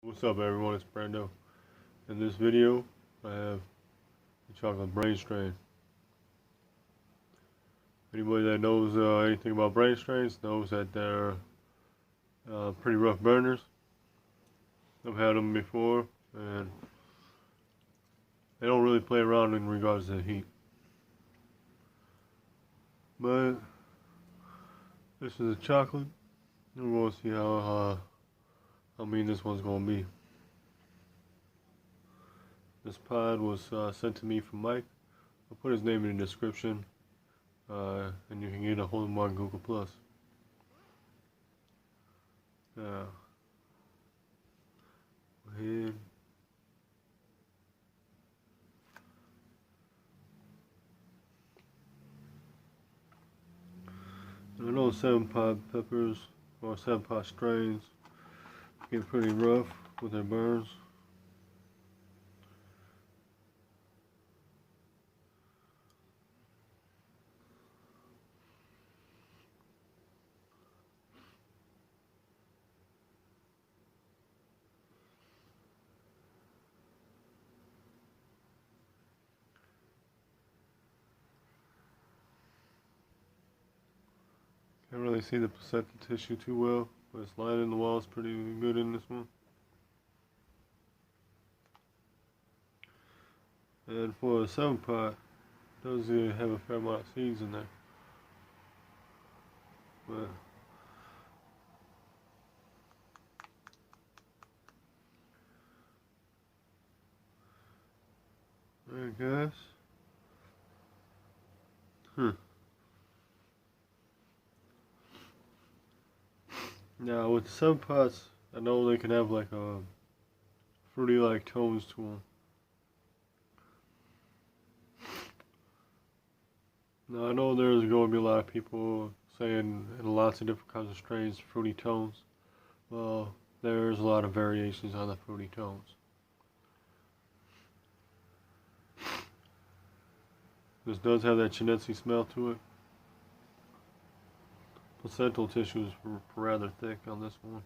What's up everyone, it's Brando. In this video, I have the chocolate Brainstrain. Anybody that knows anything about Brainstrains knows that they're pretty rough burners. I've had them before, and they don't really play around in regards to heat. But this is a chocolate, and we're going to see how mean this one's going to be. This pod was sent to me from Mike. I'll put his name in the description, and you can get a hold of him on Google+. Go ahead. I know 7-pot peppers or 7-pot strains get pretty rough with their burns. Can't really see the placenta tissue too well, but it's lining the walls pretty good in this one. And for a 7-pot, does have a fair amount of seeds in there. But I guess. Now with the 7-pots, I know they can have like a fruity-like tones to them. Now I know there's going to be a lot of people saying in lots of different kinds of strains, fruity tones. Well, there's a lot of variations on the fruity tones. This does have that chinetsy smell to it. Placental tissue is rather thick on this one.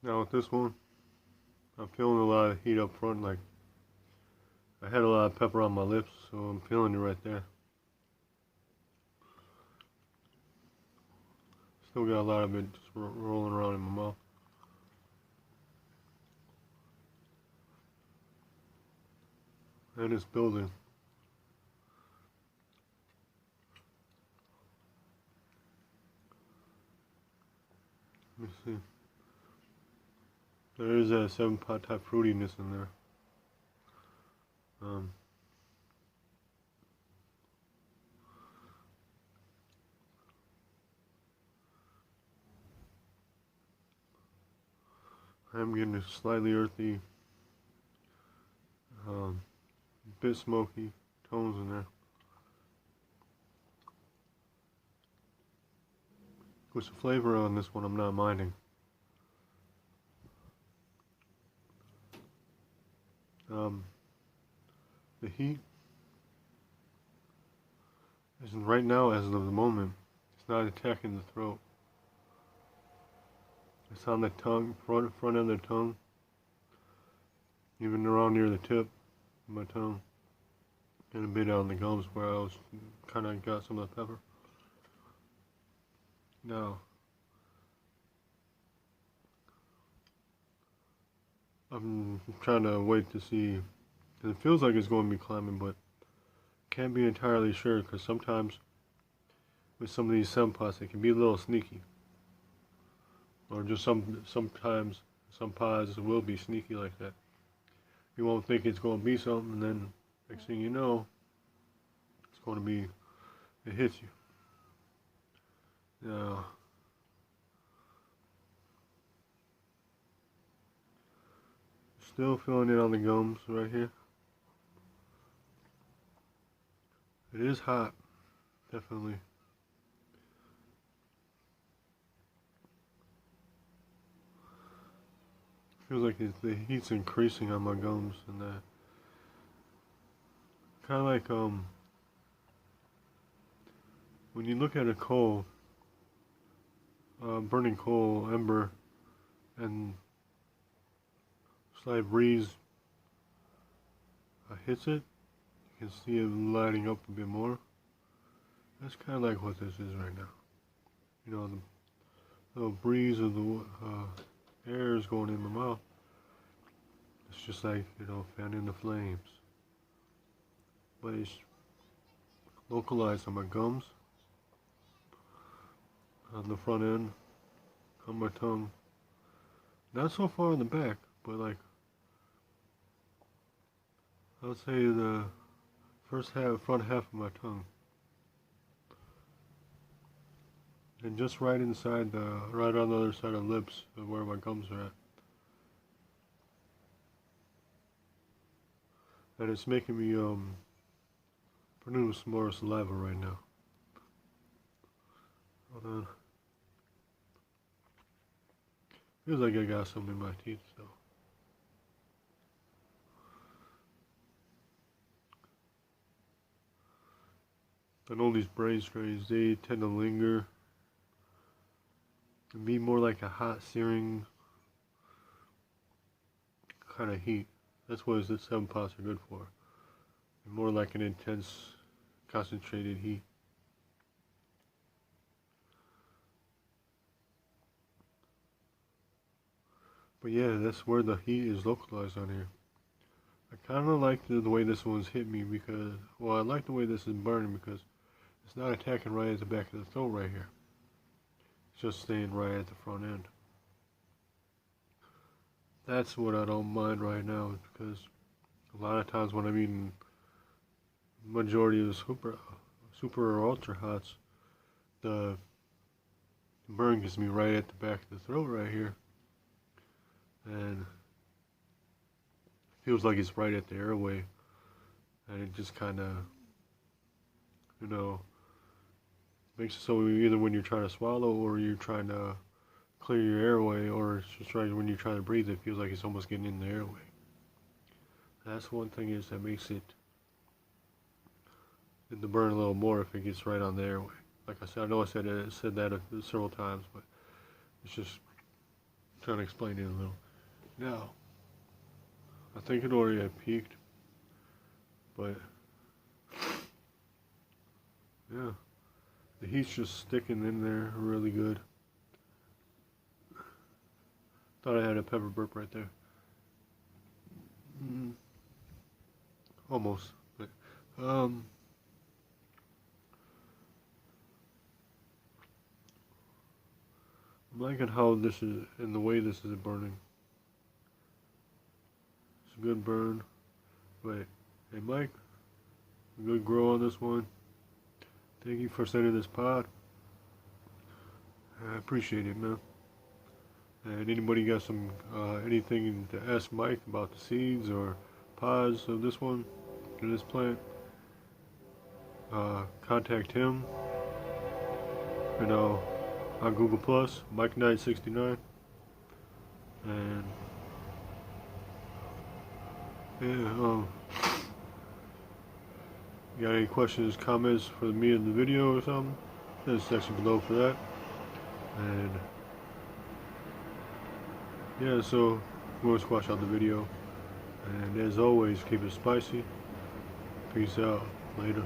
Now with this one, I'm feeling a lot of heat up front. Like I had a lot of pepper on my lips, so I'm feeling it right there. Still got a lot of it just rolling around in my mouth. And it's building. Let me see. There is a 7-pot type fruitiness in there. I'm getting a slightly earthy, bit smoky tones in there. Which the flavor on this one I'm not minding. The heat isn't right now, as of the moment, it's not attacking the throat. It's on the tongue, front end of the tongue, even around near the tip of my tongue, and a bit on the gums where I was kind of got some of the pepper. Now, I'm trying to wait to see. It feels like it's going to be climbing, but can't be entirely sure because sometimes with some of these senpas, it can be a little sneaky. Or just sometimes some pods will be sneaky like that. You won't think it's going to be something, and then next thing you know, it's going to be, it hits you. Now, still feeling it on the gums right here. It is hot, definitely. Feels like the heat's increasing on my gums, and that kind of like when you look at a coal, burning coal ember, and slight breeze hits it, you can see it lighting up a bit more. That's kind of like what this is right now. You know, the little breeze of the air is going in my mouth. It's just like, you know, fanning the flames. But it's localized on my gums, on the front end, on my tongue. Not so far in the back, but like, I would say the front half of my tongue. And just right inside right on the other side of the lips of where my gums are at. And it's making me produce more saliva right now. Hold on. Feels like I got something in my teeth though. I know these Brainstrains, they tend to linger and be more like a hot searing kind of heat. That's what the 7-pots are good for. More like an intense, concentrated heat. But yeah, that's where the heat is localized on here. I kind of like the way this one's hit me because, well, I like the way this is burning because it's not attacking right at the back of the throat right here. It's just staying right at the front end. That's what I don't mind right now because a lot of times when I'm eating majority of the super or ultra hots, the burn gets me right at the back of the throat right here, and it feels like it's right at the airway, and it just kind of, you know, makes it so either when you're trying to swallow or you're trying to clear your airway, or it's just right when you're trying to breathe, it feels like it's almost getting in the airway. That's one thing is that makes it the burn a little more if it gets right on the airway. Like I said, I know I said that several times, but it's just trying to explain it a little. Now, I think it already had peaked, but yeah, the heat's just sticking in there really good. Thought I had a pepper burp right there. Almost, but I'm liking how this is, and the way this is burning. It's a good burn. Wait, hey Mike, good grow on this one. Thank you for sending this pod. I appreciate it, man. And anybody got some anything to ask Mike about the seeds or pods of this one, or this plant? Contact him. You know, on Google Plus, Mike969, and yeah. You got any questions, comments for me in the video or something? There's a section below for that. And yeah, so we're gonna squash out the video. And as always, keep it spicy. Peace out. Later.